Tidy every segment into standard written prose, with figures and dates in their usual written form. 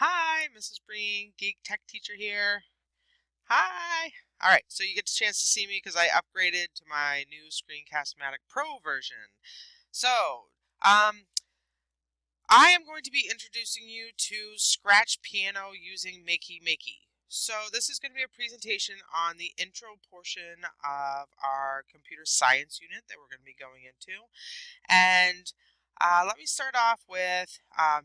Hi, Mrs. Breen, Geek Tech Teacher here. Hi. All right, so you get a chance to see me because I upgraded to my new Screencast-O-Matic Pro version. So, um, I am going to be introducing you to Scratch Piano using Makey. So this is going to be a presentation on the intro portion of our computer science unit that we're going to be going into. And let me start off with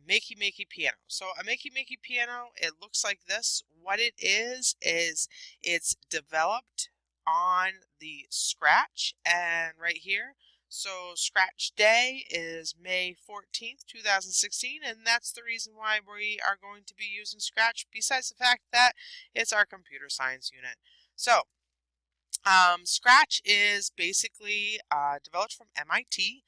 Makey Piano. So a Makey Piano, it looks like this. What it is it's developed on the Scratch, and right here. So Scratch Day is May 14th, 2016, and that's the reason why we are going to be using Scratch, besides the fact that it's our computer science unit. So Scratch is basically developed from MIT,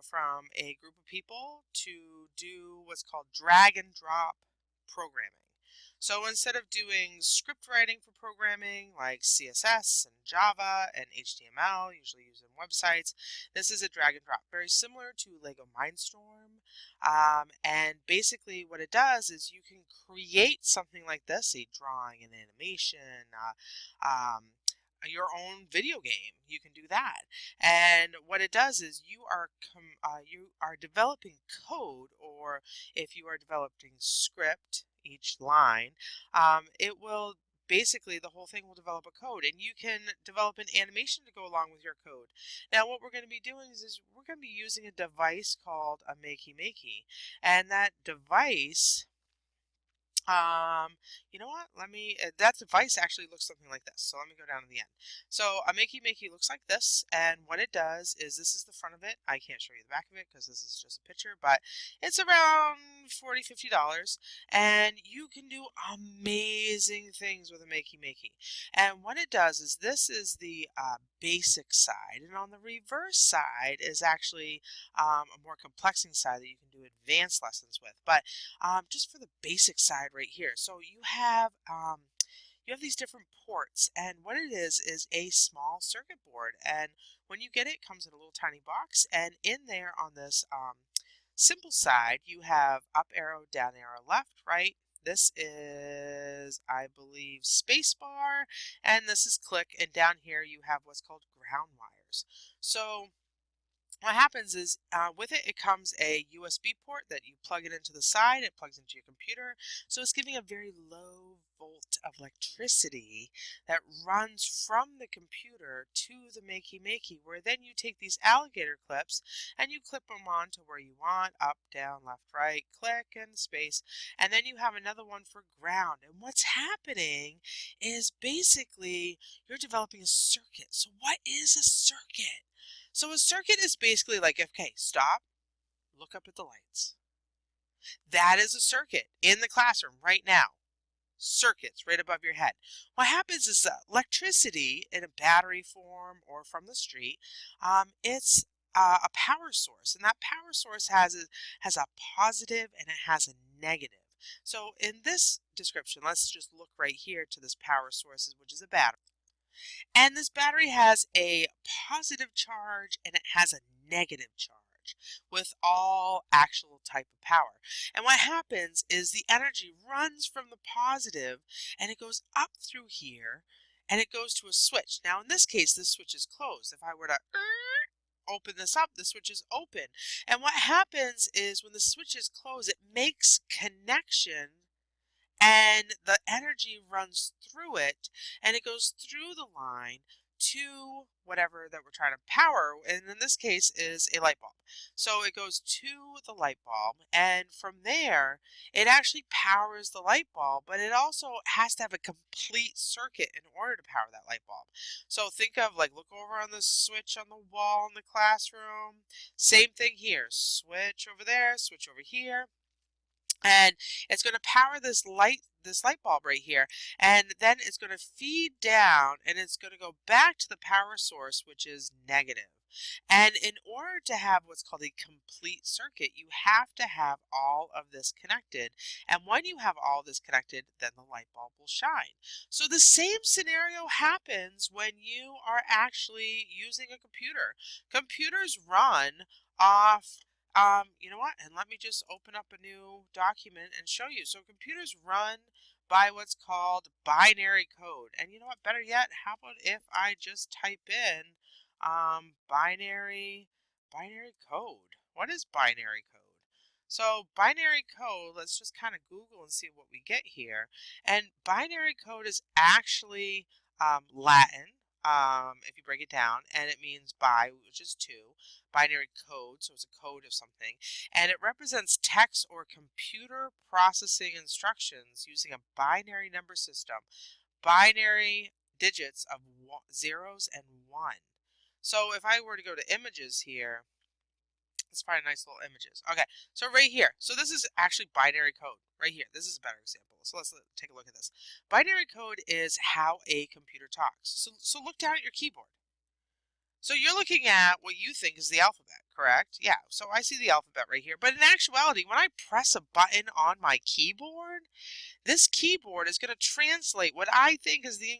from a group of people to do what's called drag and drop programming. So instead of doing script writing for programming like CSS and Java and HTML, usually used in websites, this is a drag and drop, very similar to Lego Mindstorm. And basically what it does is you can create something like this, a drawing, an animation, your own video game. You can do that, and what it does is you are developing code, or if you are developing script, each line, it will basically the whole thing will develop a code, and you can develop an animation to go along with your code. Now, what we're going to be doing is we're going to be using a device called a Makey, and that device, you know what? That device actually looks something like this. So let me go down to the end. So a Makey looks like this, and what it does is this is the front of it. I can't show you the back of it because this is just a picture, but it's around $40–50, and you can do amazing things with a Makey. And what it does is this is the basic side, and on the reverse side is actually a more complexing side that you can do advanced lessons with. But just for the basic side right here. So you have these different ports, and what it is a small circuit board. And when you get it, it comes in a little tiny box, and in there on this simple side, you have up arrow, down arrow, left, right. This is, I believe, spacebar, and this is click, and down here you have what's called ground wires. So what happens is with it, it comes a USB port that you plug it into the side. It plugs into your computer. So it's giving a very low volt of electricity that runs from the computer to the Makey, where then you take these alligator clips and you clip them on to where you want, up, down, left, right, click, and space. And then you have another one for ground. And what's happening is basically you're developing a circuit. So what is a circuit? So a circuit is basically like, okay, stop, look up at the lights. That is a circuit in the classroom right now. Circuits right above your head. What happens is that electricity in a battery form or from the street, it's a power source, and that power source has a positive and it has a negative. So in this description, let's just look right here to this power source, which is a battery. And this battery has a positive charge and it has a negative charge with all actual type of power. And what happens is the energy runs from the positive and it goes up through here and it goes to a switch. Now in this case, this switch is closed. If I were to open this up, the switch is open. And what happens is when the switch is closed, it makes connection and the energy runs through it, and it goes through the line to whatever that we're trying to power, and in this case is a light bulb. So it goes to the light bulb, and from there it actually powers the light bulb, but it also has to have a complete circuit in order to power that light bulb. So think of, like, look over on the switch on the wall in the classroom. Same thing here, switch over there, switch over here, and it's going to power this light bulb right here, and then it's going to feed down and it's going to go back to the power source, which is negative. And in order to have what's called a complete circuit, you have to have all of this connected, and when you have all this connected, then the light bulb will shine. So the same scenario happens when you are actually using a computer. Computers run off You know what? And let me just open up a new document and show you. So computers run by what's called binary code. And you know what? Better yet, how about if I just type in binary code? What is binary code? So binary code, let's just kind of Google and see what we get here. And binary code is actually Latin, if you break it down, and it means bi, which is two, binary code, so it's a code of something, and it represents text or computer processing instructions using a binary number system, binary digits of zeros and one. So if I were to go to images here, let's find nice little images. Okay, so right here. So this is actually binary code right here. This is a better example. So let's take a look at this. Binary code is how a computer talks. So look down at your keyboard. So you're looking at what you think is the alphabet, correct? Yeah, so I see the alphabet right here. But in actuality, when I press a button on my keyboard, this keyboard is going to translate what I think is the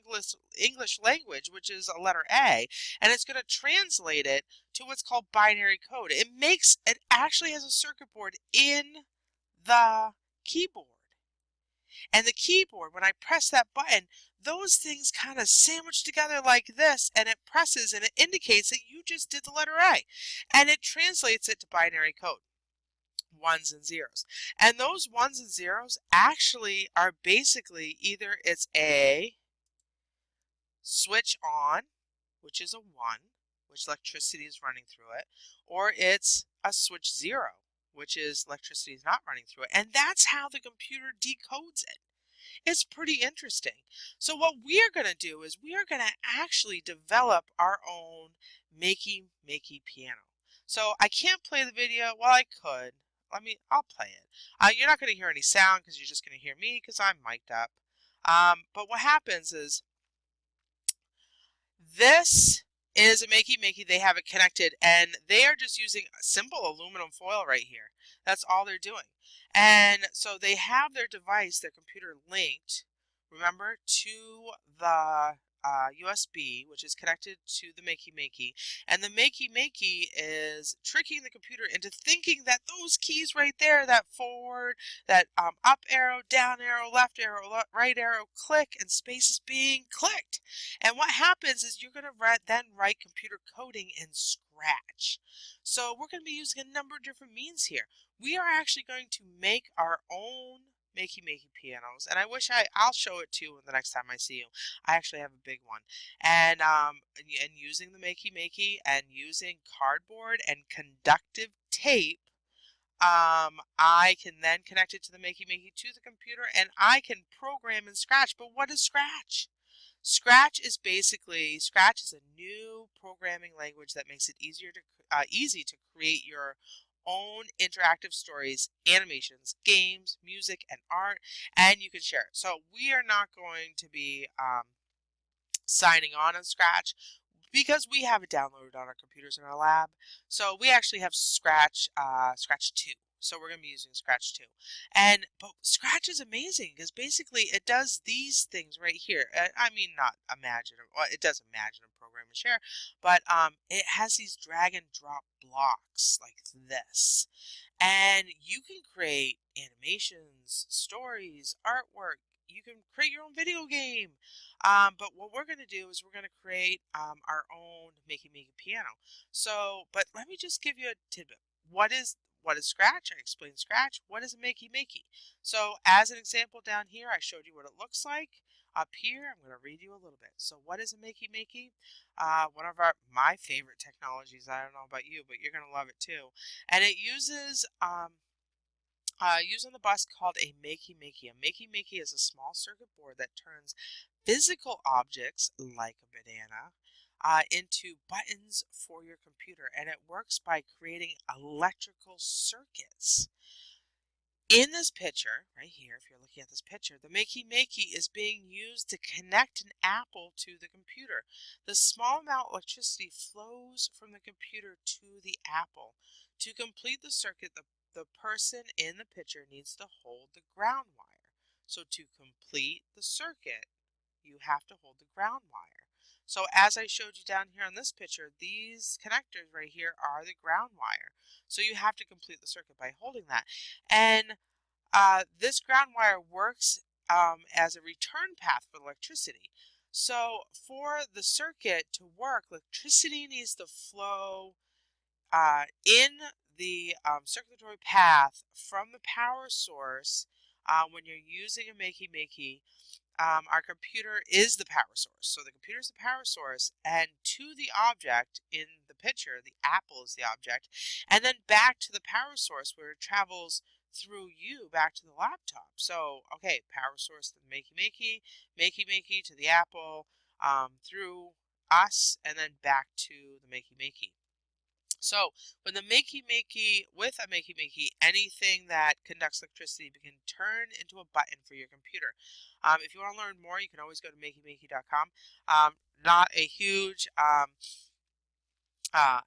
English language, which is a letter A, and it's going to translate it to what's called binary code. It actually has a circuit board in the keyboard. And the keyboard, when I press that button, those things kind of sandwich together like this, and it presses and it indicates that you just did the letter A. And it translates it to binary code, ones and zeros. And those ones and zeros actually are basically either it's a switch on, which is a 1, which electricity is running through it, or it's a switch 0, which is electricity is not running through it. And that's how the computer decodes it. It's pretty interesting. So what we are going to do is we are going to actually develop our own Makey piano. So I can't play the video. Well, I could. I'll play it. You're not going to hear any sound because you're just going to hear me because I'm mic'd up. But what happens is this is a Makey. They have it connected, and they are just using simple aluminum foil right here. That's all they're doing. And so they have their device, their computer linked, remember, to the USB, which is connected to the Makey. And the Makey is tricking the computer into thinking that those keys right there, that forward, that up arrow, down arrow, left arrow, right arrow, click, and space is being clicked. And what happens is you're going to then write computer coding in Scratch. So we're going to be using a number of different means here. We are actually going to make our own Makey pianos, and I'll show it to you the next time I see you. I actually have a big one, and using the Makey and using cardboard and conductive tape, I can then connect it to the Makey to the computer, and I can program in Scratch. But what is Scratch? Scratch is a new programming language that makes it easy to create your own interactive stories, animations, games, music, and art, and you can share it. So we are not going to be signing on Scratch because we have it downloaded on our computers in our lab. So we actually have Scratch 2. So we're going to be using Scratch 2. But Scratch is amazing because basically it does these things right here. I mean, not imagine, well, it does imagine a program and share, but it has these drag and drop blocks like this. And you can create animations, stories, artwork. You can create your own video game. But what we're going to do is we're going to create our own Makey piano. So, but let me just give you a tidbit. What is Scratch? I explained Scratch. What is a Makey? So as an example down here, I showed you what it looks like. Up here, I'm going to read you a little bit. So what is a Makey? One of my favorite technologies. I don't know about you, but you're going to love it too. And it uses used on the bus called a Makey. A Makey is a small circuit board that turns physical objects like a banana into buttons for your computer, and it works by creating electrical circuits. In this picture, right here, if you're looking at this picture, the Makey is being used to connect an apple to the computer. The small amount of electricity flows from the computer to the apple. To complete the circuit, the person in the picture needs to hold the ground wire. So to complete the circuit, you have to hold the ground wire. So as I showed you down here on this picture, these connectors right here are the ground wire. So you have to complete the circuit by holding that. And this ground wire works as a return path for electricity. So for the circuit to work, electricity needs to flow in the circulatory path from the power source. When you're using a Makey, our computer is the power source. So the computer is the power source, and to the object in the picture, the apple is the object, and then back to the power source where it travels through you back to the laptop. So, okay, power source to the Makey to the apple, through us, and then back to the Makey. So when with a Makey, anything that conducts electricity can turn into a button for your computer. If you want to learn more, you can always go to makeymakey.com. Not a huge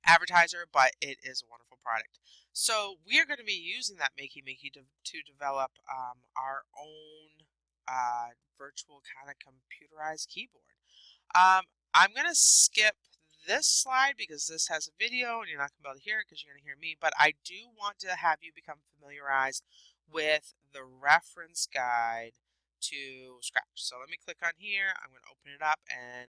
advertiser, but it is a wonderful product. So we are going to be using that Makey to develop our own virtual kind of computerized keyboard. I'm going to skip this slide because this has a video and you're not going to be able to hear it because you're going to hear me, but I do want to have you become familiarized with the reference guide to Scratch. So let me click on here. I'm going to open it up and